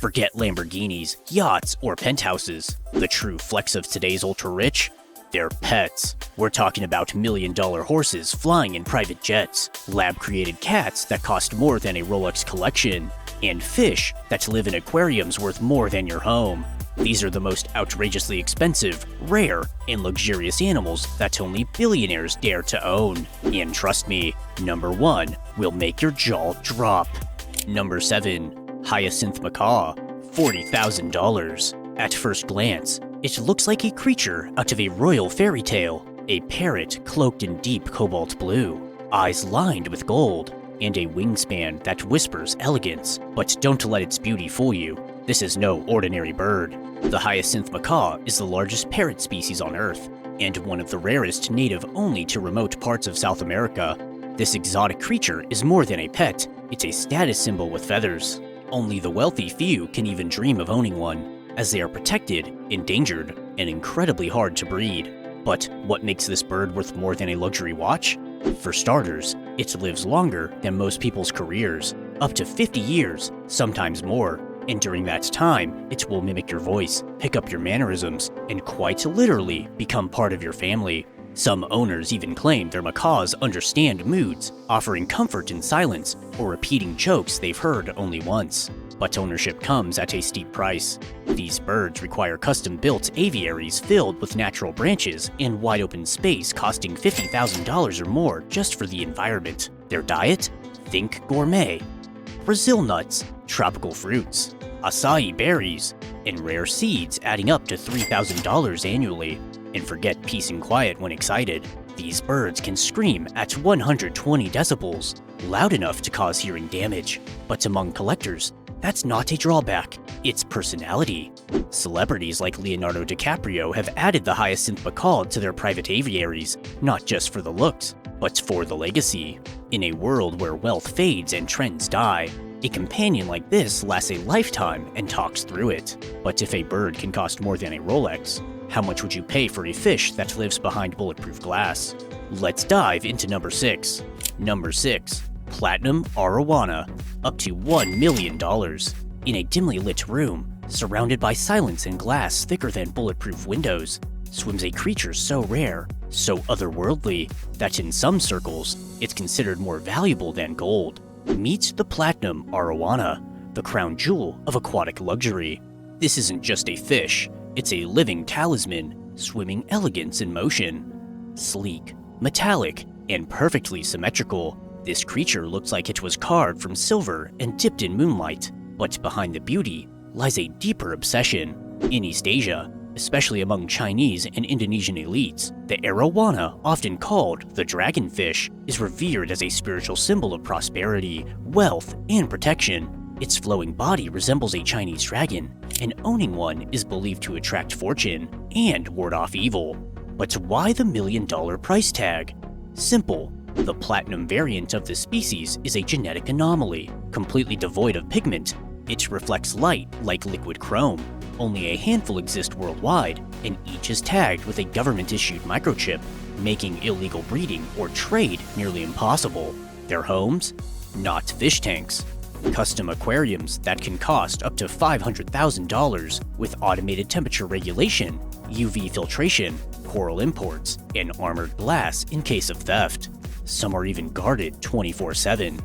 Forget Lamborghinis, yachts, or penthouses. The true flex of today's ultra-rich? They're pets. We're talking about million-dollar horses flying in private jets, lab-created cats that cost more than a Rolex collection, and fish that live in aquariums worth more than your home. These are the most outrageously expensive, rare, and luxurious animals that only billionaires dare to own. And trust me, number 1 will make your jaw drop. Number 7. Hyacinth macaw, $40,000. At first glance, it looks like a creature out of a royal fairy tale. A parrot cloaked in deep cobalt blue, eyes lined with gold, and a wingspan that whispers elegance. But don't let its beauty fool you. This is no ordinary bird. The hyacinth macaw is the largest parrot species on Earth, and one of the rarest native only to remote parts of South America. This exotic creature is more than a pet, it's a status symbol with feathers. Only the wealthy few can even dream of owning one, as they are protected, endangered, and incredibly hard to breed. But what makes this bird worth more than a luxury watch? For starters, it lives longer than most people's careers, up to 50 years, sometimes more. And during that time, it will mimic your voice, pick up your mannerisms, and quite literally become part of your family. Some owners even claim their macaws understand moods, offering comfort in silence or repeating jokes they've heard only once. But ownership comes at a steep price. These birds require custom-built aviaries filled with natural branches and wide open space costing $50,000 or more just for the environment. Their diet? Think gourmet. Brazil nuts, tropical fruits, acai berries, and rare seeds adding up to $3,000 annually. And forget peace and quiet when excited. These birds can scream at 120 decibels, loud enough to cause hearing damage. But among collectors, that's not a drawback, it's personality. Celebrities like Leonardo DiCaprio have added the hyacinth macaw to their private aviaries, not just for the looks, but for the legacy. In a world where wealth fades and trends die, a companion like this lasts a lifetime and talks through it. But if a bird can cost more than a Rolex, how much would you pay for a fish that lives behind bulletproof glass? Let's dive into number 6. Number 6. Platinum arowana, up to $1 million. In a dimly lit room, surrounded by silence and glass thicker than bulletproof windows, swims a creature so rare, so otherworldly, that in some circles, it's considered more valuable than gold. Meet the platinum arowana, the crown jewel of aquatic luxury. This isn't just a fish, it's a living talisman, swimming elegance in motion. Sleek, metallic, and perfectly symmetrical, this creature looks like it was carved from silver and dipped in moonlight. But behind the beauty lies a deeper obsession. In East Asia, especially among Chinese and Indonesian elites, the arowana, often called the dragonfish, is revered as a spiritual symbol of prosperity, wealth, and protection. Its flowing body resembles a Chinese dragon, and owning one is believed to attract fortune and ward off evil. But why the $1 million price tag? Simple. The platinum variant of the species is a genetic anomaly, completely devoid of pigment. It reflects light like liquid chrome. Only a handful exist worldwide, and each is tagged with a government-issued microchip, making illegal breeding or trade nearly impossible. Their homes? Not fish tanks. Custom aquariums that can cost up to $500,000 with automated temperature regulation, UV filtration, coral imports, and armored glass in case of theft. Some are even guarded 24/7.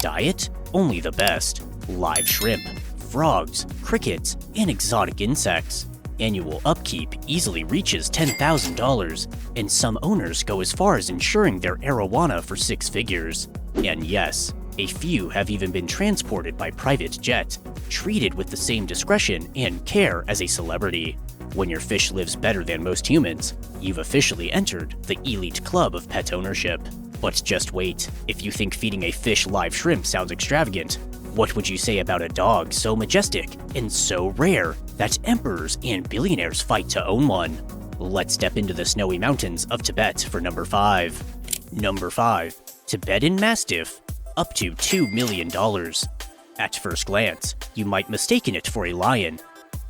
Diet? Only the best. Live shrimp, frogs, crickets, and exotic insects. Annual upkeep easily reaches $10,000, and some owners go as far as insuring their arowana for 6 figures. And yes, a few have even been transported by private jet, treated with the same discretion and care as a celebrity. When your fish lives better than most humans, you've officially entered the elite club of pet ownership. But just wait, if you think feeding a fish live shrimp sounds extravagant, what would you say about a dog so majestic and so rare that emperors and billionaires fight to own one? Let's step into the snowy mountains of Tibet for number 5. Number 5. Tibetan Mastiff, up to $2 million. At first glance, you might mistaken it for a lion.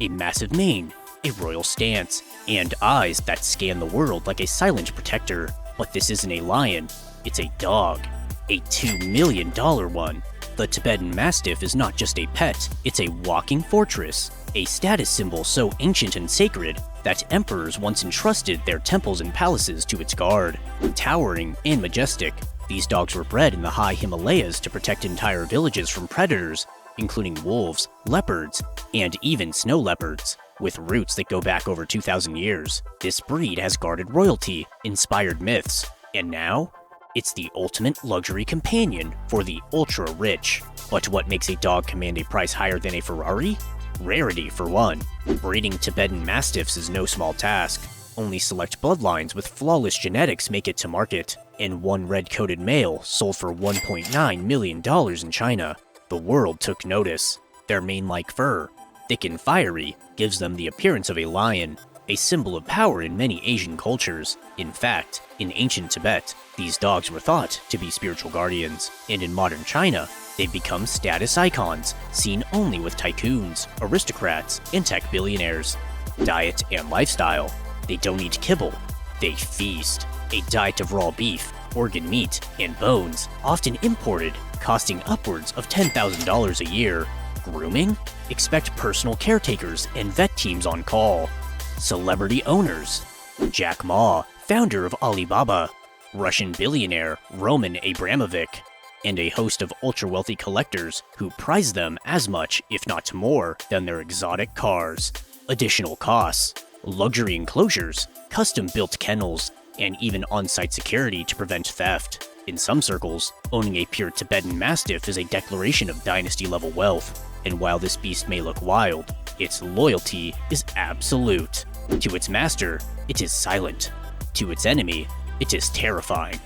A massive mane, a royal stance, and eyes that scan the world like a silent protector. But this isn't a lion, it's a dog. A $2 million one. The Tibetan Mastiff is not just a pet, it's a walking fortress, a status symbol so ancient and sacred that emperors once entrusted their temples and palaces to its guard. Towering and majestic, these dogs were bred in the high Himalayas to protect entire villages from predators, including wolves, leopards, and even snow leopards. With roots that go back over 2,000 years, this breed has guarded royalty, inspired myths, and now, it's the ultimate luxury companion for the ultra-rich. But what makes a dog command a price higher than a Ferrari? Rarity, for one. Breeding Tibetan Mastiffs is no small task. Only select bloodlines with flawless genetics make it to market, and one red-coated male sold for $1.9 million in China. The world took notice. Their mane-like fur, thick and fiery, gives them the appearance of a lion, a symbol of power in many Asian cultures. In fact, in ancient Tibet, these dogs were thought to be spiritual guardians, and in modern China, they've become status icons, seen only with tycoons, aristocrats, and tech billionaires. Diet and lifestyle. They don't eat kibble, they feast. A diet of raw beef, organ meat, and bones, often imported, costing upwards of $10,000 a year. Grooming? Expect personal caretakers and vet teams on call. Celebrity owners. Jack Ma, founder of Alibaba, Russian billionaire Roman Abramovich, and a host of ultra-wealthy collectors who prize them as much, if not more, than their exotic cars. Additional costs. Luxury enclosures, custom-built kennels, and even on-site security to prevent theft. In some circles, owning a pure Tibetan Mastiff is a declaration of dynasty-level wealth, and while this beast may look wild, its loyalty is absolute. To its master, it is silent. To its enemy, it is terrifying.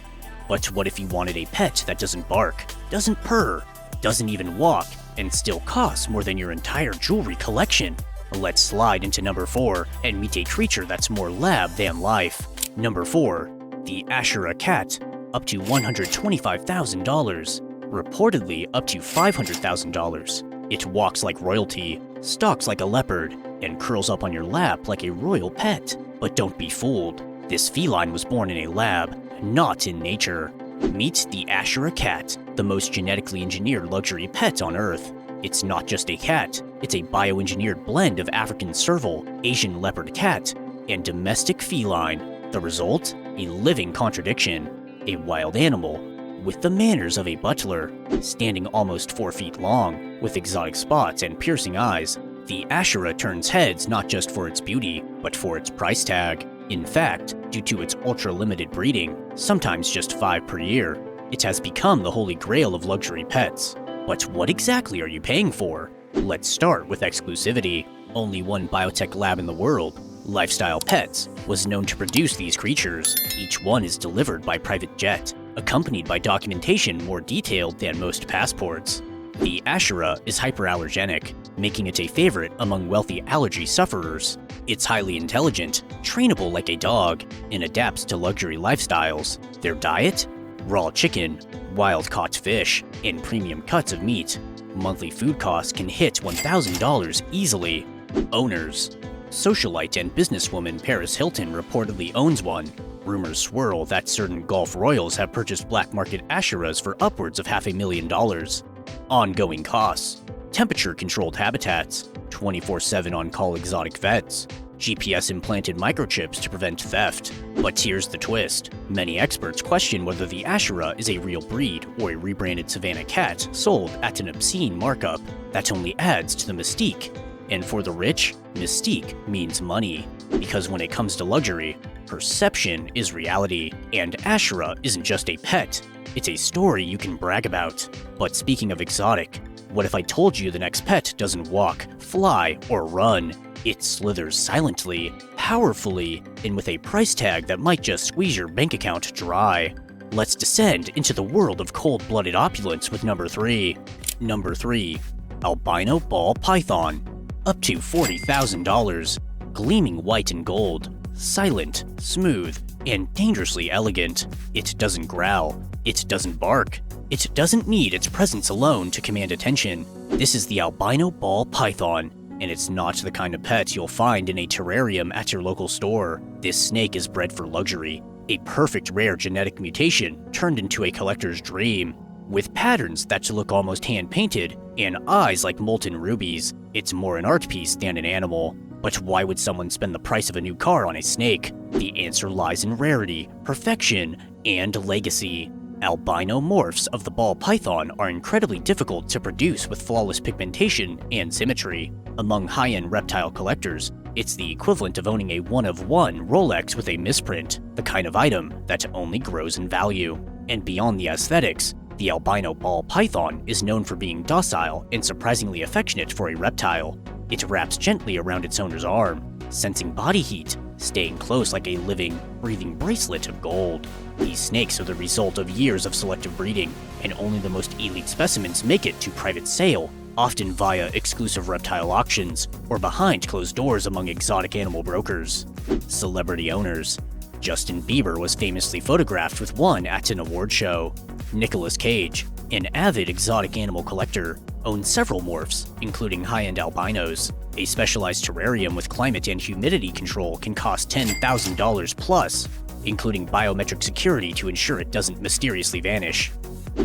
But what if you wanted a pet that doesn't bark, doesn't purr, doesn't even walk, and still costs more than your entire jewelry collection? Let's slide into number 4 and meet a creature that's more lab than life. Number 4. The Ashura Cat, up to $125,000, reportedly up to $500,000. It walks like royalty, stalks like a leopard, and curls up on your lap like a royal pet. But don't be fooled. This feline was born in a lab, not in nature. Meet the Ashura Cat, the most genetically engineered luxury pet on Earth. It's not just a cat, it's a bioengineered blend of African serval, Asian leopard cat, and domestic feline. The result? A living contradiction. A wild animal, with the manners of a butler, standing almost 4 feet long, with exotic spots and piercing eyes. The Ashura turns heads not just for its beauty, but for its price tag. In fact, due to its ultra-limited breeding, sometimes just 5 per year, it has become the holy grail of luxury pets. But what exactly are you paying for? Let's start with exclusivity. Only one biotech lab in the world, Lifestyle Pets, was known to produce these creatures. Each one is delivered by private jet, accompanied by documentation more detailed than most passports. The Ashura is hyperallergenic, making it a favorite among wealthy allergy sufferers. It's highly intelligent, trainable like a dog, and adapts to luxury lifestyles. Their diet? Raw chicken, wild-caught fish, and premium cuts of meat. Monthly food costs can hit $1,000 easily. Owners. Socialite and businesswoman Paris Hilton reportedly owns one. Rumors swirl that certain Gulf royals have purchased black market Ashuras for upwards of $500,000. Ongoing costs. Temperature-controlled habitats. 24/7 on-call exotic vets. GPS-implanted microchips to prevent theft. But here's the twist. Many experts question whether the Ashura is a real breed or a rebranded Savannah cat sold at an obscene markup. That only adds to the mystique. And for the rich, mystique means money. Because when it comes to luxury, perception is reality. And Ashura isn't just a pet, it's a story you can brag about. But speaking of exotic, what if I told you the next pet doesn't walk, fly, or run? It slithers silently, powerfully, and with a price tag that might just squeeze your bank account dry. Let's descend into the world of cold-blooded opulence with number 3. Number 3. Albino Ball Python. Up to $40,000. Gleaming white and gold. Silent, smooth, and dangerously elegant. It doesn't growl. It doesn't bark. It doesn't need its presence alone to command attention. This is the albino ball python, and it's not the kind of pet you'll find in a terrarium at your local store. This snake is bred for luxury, a perfect rare genetic mutation turned into a collector's dream. With patterns that look almost hand-painted and eyes like molten rubies, it's more an art piece than an animal. But why would someone spend the price of a new car on a snake? The answer lies in rarity, perfection, and legacy. Albino morphs of the ball python are incredibly difficult to produce with flawless pigmentation and symmetry. Among high-end reptile collectors, it's the equivalent of owning a one-of-one Rolex with a misprint, the kind of item that only grows in value. And beyond the aesthetics, the albino ball python is known for being docile and surprisingly affectionate for a reptile. It wraps gently around its owner's arm, sensing body heat, staying close like a living, breathing bracelet of gold. These snakes are the result of years of selective breeding, and only the most elite specimens make it to private sale, often via exclusive reptile auctions or behind closed doors among exotic animal brokers. Celebrity owners. Justin Bieber was famously photographed with one at an award show. Nicolas Cage, an avid exotic animal collector, owns several morphs, including high-end albinos. A specialized terrarium with climate and humidity control can cost $10,000 plus, including biometric security to ensure it doesn't mysteriously vanish.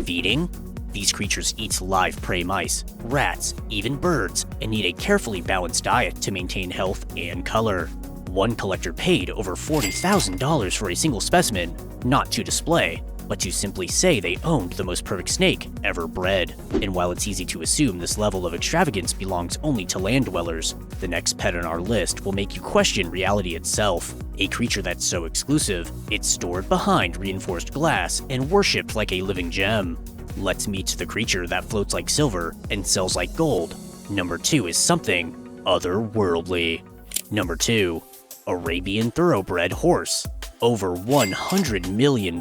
Feeding? These creatures eat live prey mice, rats, even birds, and need a carefully balanced diet to maintain health and color. One collector paid over $40,000 for a single specimen, not to display, but to simply say they owned the most perfect snake ever bred. And while it's easy to assume this level of extravagance belongs only to land dwellers, the next pet on our list will make you question reality itself. A creature that's so exclusive, it's stored behind reinforced glass and worshipped like a living gem. Let's meet the creature that floats like silver and sells like gold. Number 2 is something otherworldly. Number 2. Arabian Thoroughbred Horse. Over $100 million.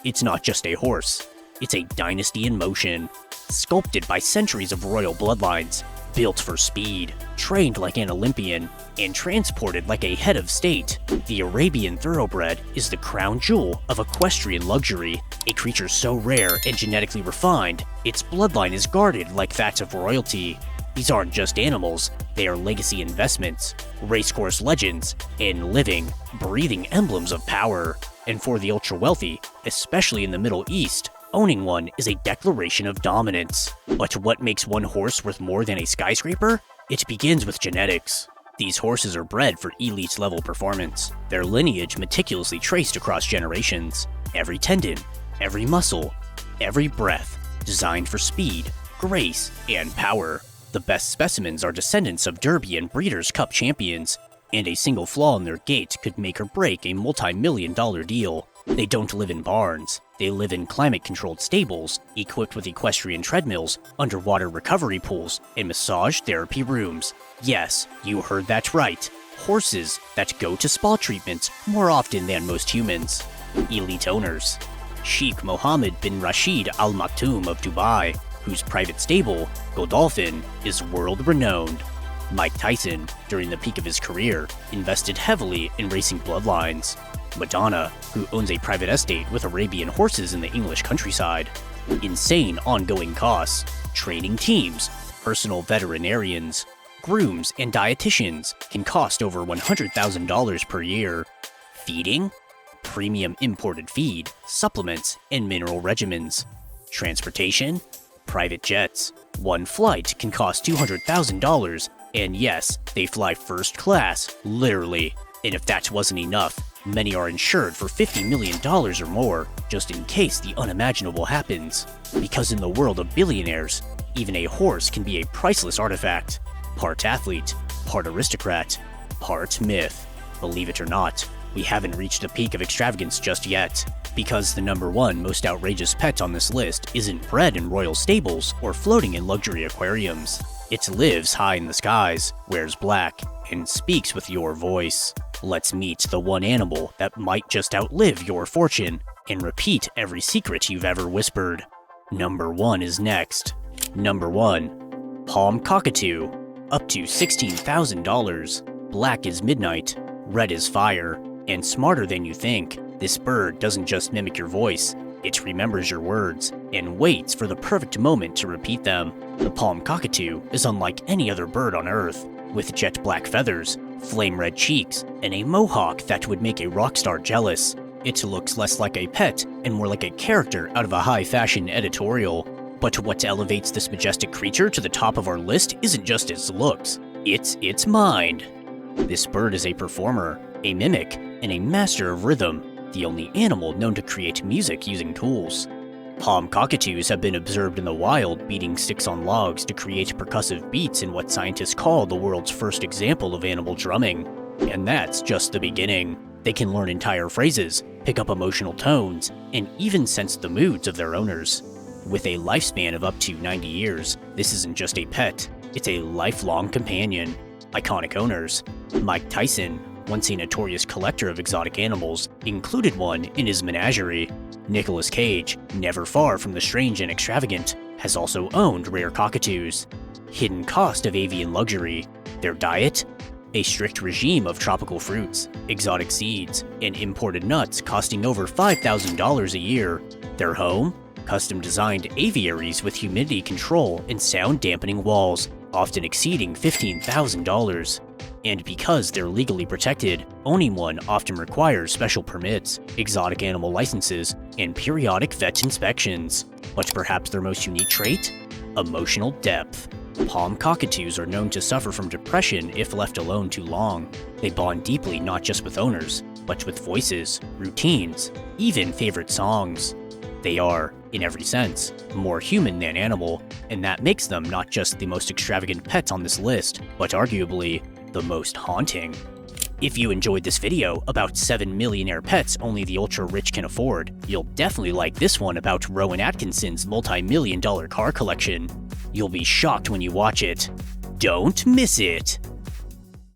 It's not just a horse, it's a dynasty in motion, sculpted by centuries of royal bloodlines, built for speed, trained like an Olympian, and transported like a head of state. The Arabian Thoroughbred is the crown jewel of equestrian luxury, a creature so rare and genetically refined, its bloodline is guarded like that of royalty. These aren't just animals, they are legacy investments, racecourse legends, and living, breathing emblems of power. And for the ultra-wealthy, especially in the Middle East, owning one is a declaration of dominance. But what makes one horse worth more than a skyscraper? It begins with genetics. These horses are bred for elite-level performance, their lineage meticulously traced across generations. Every tendon, every muscle, every breath, designed for speed, grace, and power. The best specimens are descendants of Derby and Breeders' Cup champions, and a single flaw in their gait could make or break a multi-million-dollar deal. They don't live in barns. They live in climate-controlled stables, equipped with equestrian treadmills, underwater recovery pools, and massage therapy rooms. Yes, you heard that right. Horses that go to spa treatments more often than most humans. Elite owners. Sheikh Mohammed bin Rashid Al Maktoum of Dubai, whose private stable, Godolphin, is world-renowned. Mike Tyson, during the peak of his career, invested heavily in racing bloodlines. Madonna, who owns a private estate with Arabian horses in the English countryside. Insane ongoing costs, training teams, personal veterinarians, grooms, and dietitians can cost over $100,000 per year. Feeding? Premium imported feed, supplements, and mineral regimens. Transportation? Private jets. One flight can cost $200,000, and yes, they fly first class, literally. And if that wasn't enough, many are insured for $50 million or more, just in case the unimaginable happens. Because in the world of billionaires, even a horse can be a priceless artifact. Part athlete, part aristocrat, part myth. Believe it or not, we haven't reached the peak of extravagance just yet. Because the number 1 most outrageous pet on this list isn't bred in royal stables or floating in luxury aquariums. It lives high in the skies, wears black, and speaks with your voice. Let's meet the one animal that might just outlive your fortune and repeat every secret you've ever whispered. Number 1 is next. Number 1. Palm cockatoo. Up to $16,000. Black as midnight, red as fire, and smarter than you think. This bird doesn't just mimic your voice, it remembers your words, and waits for the perfect moment to repeat them. The palm cockatoo is unlike any other bird on Earth, with jet black feathers, flame red cheeks, and a mohawk that would make a rock star jealous. It looks less like a pet and more like a character out of a high-fashion editorial. But what elevates this majestic creature to the top of our list isn't just its looks, it's its mind. This bird is a performer, a mimic, and a master of rhythm, the only animal known to create music using tools. Palm cockatoos have been observed in the wild beating sticks on logs to create percussive beats in what scientists call the world's first example of animal drumming. And that's just the beginning. They can learn entire phrases, pick up emotional tones, and even sense the moods of their owners. With a lifespan of up to 90 years, this isn't just a pet, it's a lifelong companion. Iconic owners. Mike Tyson, once a notorious collector of exotic animals, included one in his menagerie. Nicolas Cage, never far from the strange and extravagant, has also owned rare cockatoos. Hidden cost of avian luxury. Their diet? A strict regime of tropical fruits, exotic seeds, and imported nuts costing over $5,000 a year. Their home? Custom-designed aviaries with humidity control and sound-dampening walls, often exceeding $15,000. And because they're legally protected, owning one often requires special permits, exotic animal licenses, and periodic vet inspections. But perhaps their most unique trait? Emotional depth. Palm cockatoos are known to suffer from depression if left alone too long. They bond deeply not just with owners, but with voices, routines, even favorite songs. They are, in every sense, more human than animal, and that makes them not just the most extravagant pets on this list, but arguably the most haunting. If you enjoyed this video about 7 millionaire pets only the ultra-rich can afford, you'll definitely like this one about Rowan Atkinson's multi-million-dollar car collection. You'll be shocked when you watch it. Don't miss it!